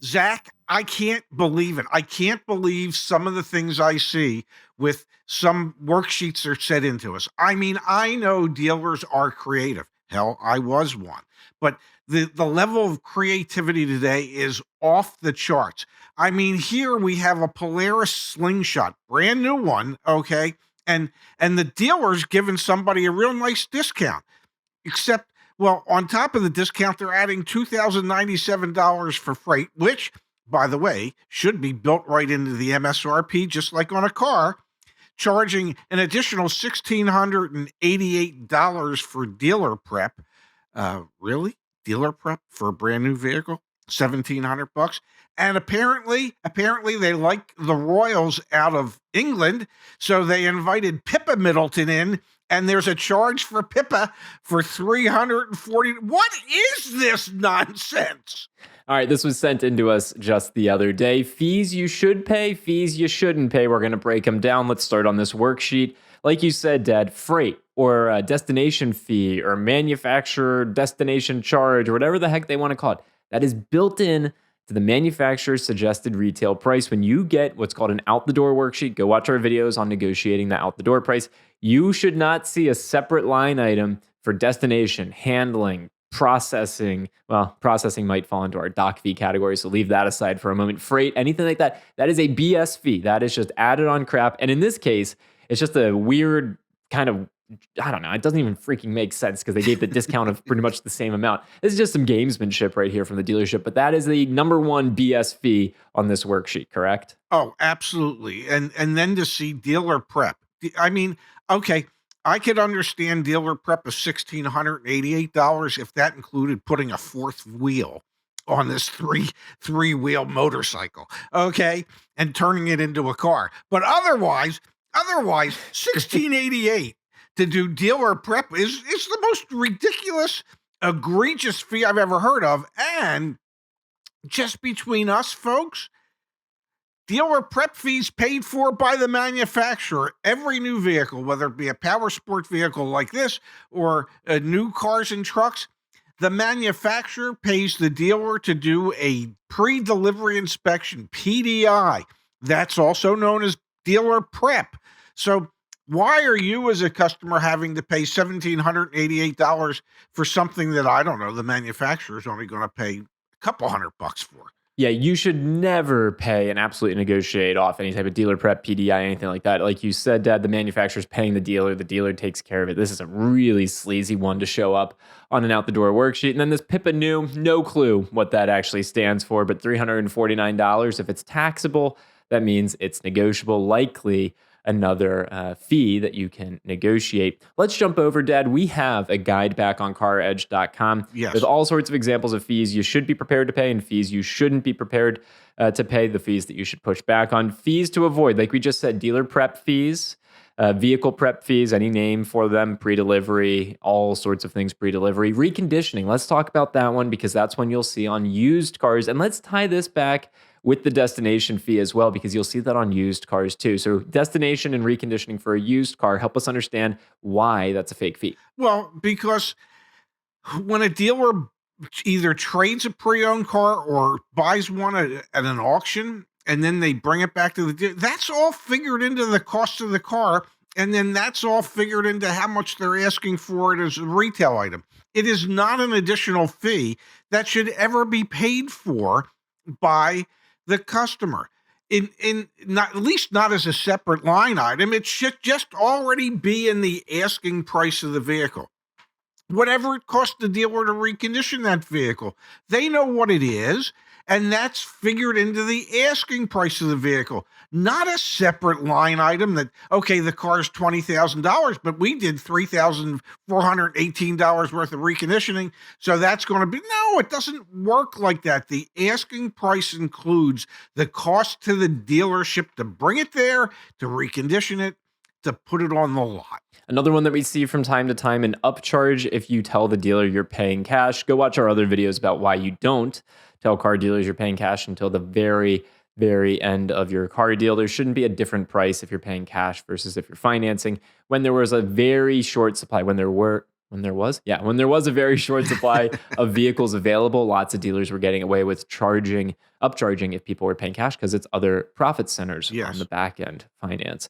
Zach, I can't believe it. I can't believe some of the things I see with some worksheets that are set into us. I mean, I know dealers are creative. Hell, I was one. But the level of creativity today is off the charts. I mean, here we have a Polaris slingshot, brand new one, okay? And the dealer's giving somebody a real nice discount. Except, well, on top of the discount, they're adding $2,097 for freight, which, by the way, should be built right into the MSRP, just like on a car, charging an additional $1,688 for dealer prep. Really? Dealer prep for a brand new vehicle? $1,700? And apparently they like the Royals out of England, so they invited Pippa Middleton in, and there's a charge for Pippa for $340. What is this nonsense? All right, this was sent into us just the other day. Fees you should pay, fees you shouldn't pay. We're going to break them down. Let's start on this worksheet. Like you said, Dad, freight or a destination fee or manufacturer destination charge or whatever the heck they want to call it, that is built in to the manufacturer's suggested retail price. When you get what's called an out-the-door worksheet, go watch our videos on negotiating the out-the-door price. You should not see a separate line item for destination, handling, processing. Well, processing might fall into our dock fee category, so leave that aside for a moment. Freight, anything like that, that is a BS fee. That is just added on crap. And in this case, it's just a weird kind of, I don't know, it doesn't even freaking make sense because they gave the discount of pretty much the same amount. This is just some gamesmanship right here from the dealership, but that is the number one BS fee on this worksheet, correct? Oh, absolutely. And then to see dealer prep. I mean, okay, I could understand dealer prep of $1,688 if that included putting a fourth wheel on this three-wheel motorcycle, okay, and turning it into a car. But otherwise, $1,688 to do dealer prep is the most ridiculous, egregious fee I've ever heard of. And just between us, folks, dealer prep fees paid for by the manufacturer. Every new vehicle, whether it be a power sport vehicle like this or new cars and trucks, the manufacturer pays the dealer to do a pre-delivery inspection, PDI. That's also known as dealer prep. So why are you as a customer having to pay $1,788 for something that, I don't know, the manufacturer is only going to pay a couple $100 for? Yeah, you should never pay and absolutely negotiate off any type of dealer prep, PDI, anything like that. Like you said, Dad, the manufacturer's paying the dealer takes care of it. This is a really sleazy one to show up on an out-the-door worksheet. And then this Pippa New, no clue what that actually stands for, but $349. If it's taxable, that means it's negotiable, likely another fee that you can negotiate. Let's jump over, Dad. We have a guide back on CarEdge.com with all sorts of examples of fees you should be prepared to pay and fees you shouldn't be prepared to pay, the fees that you should push back on. Fees to avoid, like we just said, dealer prep fees, vehicle prep fees, any name for them, pre-delivery, all sorts of things pre-delivery. Reconditioning, let's talk about that one because that's one you'll see on used cars. And let's tie this back with the destination fee as well, because you'll see that on used cars too. So destination and reconditioning for a used car, help us understand why that's a fake fee. Well, because when a dealer either trades a pre-owned car or buys one at an auction, and then they bring it back to the dealer, that's all figured into the cost of the car. And then that's all figured into how much they're asking for it as a retail item. It is not an additional fee that should ever be paid for by the customer, in not, at least not as a separate line item. It should just already be in the asking price of the vehicle. Whatever it costs the dealer to recondition that vehicle, they know what it is, and that's figured into the asking price of the vehicle, not a separate line item that, okay, the car is $20,000, but we did $3,418 worth of reconditioning, so that's going to be, no, it doesn't work like that. The asking price includes the cost to the dealership to bring it there, to recondition it, to put it on the lot. Another one that we see from time to time, an upcharge if you tell the dealer you're paying cash. Go watch our other videos about why you don't tell car dealers you're paying cash until the very, very end of your car deal. There shouldn't be a different price if you're paying cash versus if you're financing. When there was a very short supply, when there were When there was? Yeah, when there was a very short supply of vehicles available, lots of dealers were getting away with upcharging if people were paying cash because it's other profit centers on the Yes. back end finance.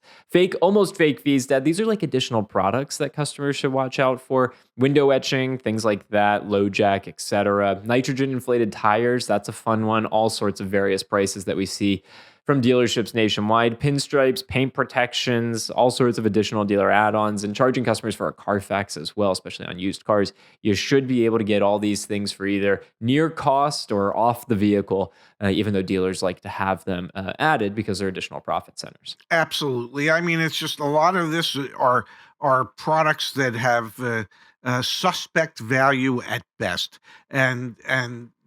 Almost fake fees, Dad. These are like additional products that customers should watch out for. Window etching, things like that, low jack, etc. Nitrogen inflated tires, that's a fun one. All sorts of various prices that we see from dealerships nationwide, pinstripes, paint protections, all sorts of additional dealer add-ons, and charging customers for a Carfax as well, especially on used cars. You should be able to get all these things for either near cost or off the vehicle, even though dealers like to have them added because they're additional profit centers. Absolutely. I mean, it's just a lot of this are products that have suspect value at best, and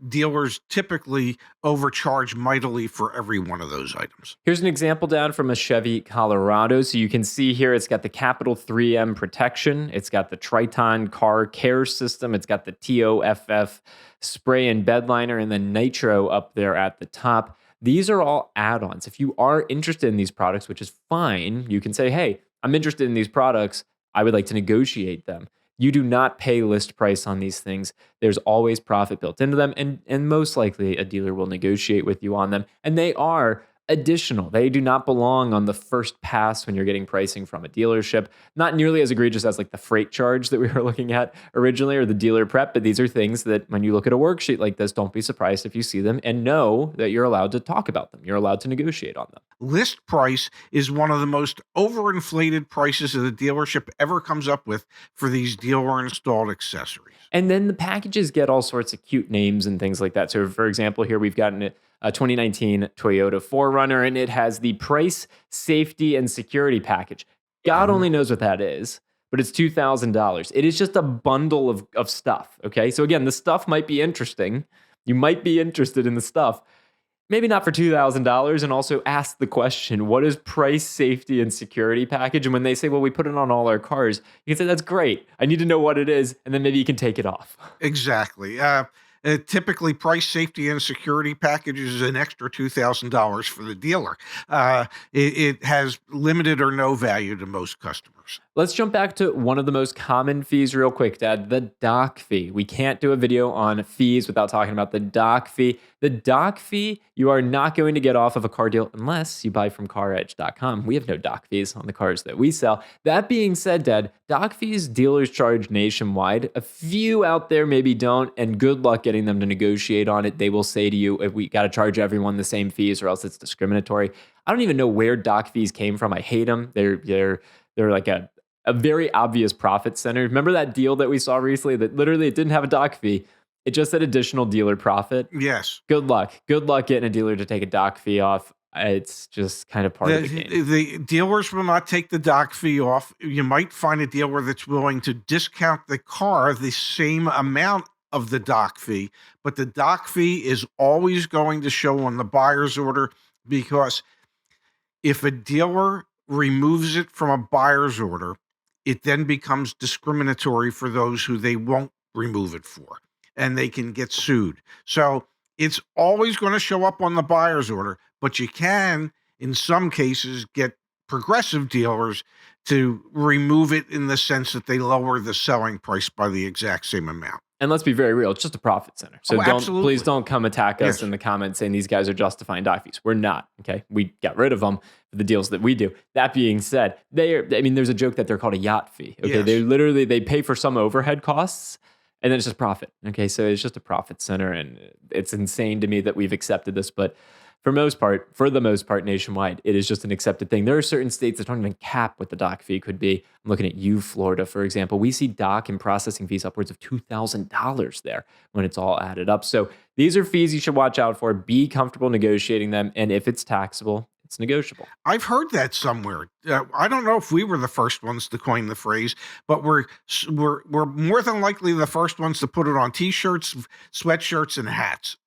dealers typically overcharge mightily for every one of those items. Here's an example down from a Chevy Colorado. So you can see here it's got the capital 3M protection. It's got the Triton car care system. It's got the TOFF spray and bed liner and then nitro up there at the top. These are all add-ons. If you are interested in these products, which is fine, you can say, hey, I'm interested in these products. I would like to negotiate them. You do not pay list price on these things. There's always profit built into them, and most likely a dealer will negotiate with you on them. And they are additional. They do not belong on the first pass when you're getting pricing from a dealership. Not nearly as egregious as like the freight charge that we were looking at originally or the dealer prep, but these are things that when you look at a worksheet like this, don't be surprised if you see them and know that you're allowed to talk about them. You're allowed to negotiate on them. List price is one of the most overinflated prices that the dealership ever comes up with for these dealer installed accessories. And then the packages get all sorts of cute names and things like that. So, for example, here we've gotten a 2019 Toyota 4Runner, and it has the price, safety, and security package. God only knows what that is, but it's $2,000. It is just a bundle of stuff, okay? So again, the stuff might be interesting. You might be interested in the stuff. Maybe not for $2,000, and also ask the question, what is price, safety, and security package? And when they say, well, we put it on all our cars, you can say, that's great. I need to know what it is, and then maybe you can take it off. Exactly. Typically, price, safety, and security packages is an extra $2,000 for the dealer. It has limited or no value to most customers. Let's jump back to one of the most common fees real quick, Dad, the dock fee. We can't do a video on fees without talking about the dock fee. The dock fee, you are not going to get off of a car deal unless you buy from CarEdge.com. We have no dock fees on the cars that we sell. That being said, Dad, dock fees dealers charge nationwide. A few out there maybe don't, and good luck getting them to negotiate on it. They will say to you, if we got to charge everyone the same fees or else it's discriminatory. I don't even know where dock fees came from. I hate them. They're like a very obvious profit center. Remember that deal that we saw recently that literally it didn't have a dock fee. It just said additional dealer profit. Yes. Good luck. Good luck getting a dealer to take a dock fee off. It's just kind of part of the game. The dealers will not take the dock fee off. You might find a dealer that's willing to discount the car the same amount of the dock fee, but the dock fee is always going to show on the buyer's order, because if a dealer removes it from a buyer's order, it then becomes discriminatory for those who they won't remove it for, and they can get sued. So it's always going to show up on the buyer's order, but you can, in some cases, get progressive dealers to remove it in the sense that they lower the selling price by the exact same amount. And let's be very real, it's just a profit center. So please don't come attack us in the comments saying these guys are justifying dock fees. We're not, okay? We got rid of them for the deals that we do. That being said, there's a joke that they're called a yacht fee, okay? Yes. They pay for some overhead costs, and then it's just profit, okay? So it's just a profit center, and it's insane to me that we've accepted this, but for the most part, nationwide, it is just an accepted thing. There are certain states that don't even cap what the dock fee could be. I'm looking at you, Florida, for example. We see dock and processing fees upwards of $2,000 there when it's all added up. So these are fees you should watch out for. Be comfortable negotiating them. And if it's taxable, it's negotiable. I've heard that somewhere. I don't know if we were the first ones to coin the phrase, but we're more than likely the first ones to put it on T-shirts, sweatshirts, and hats.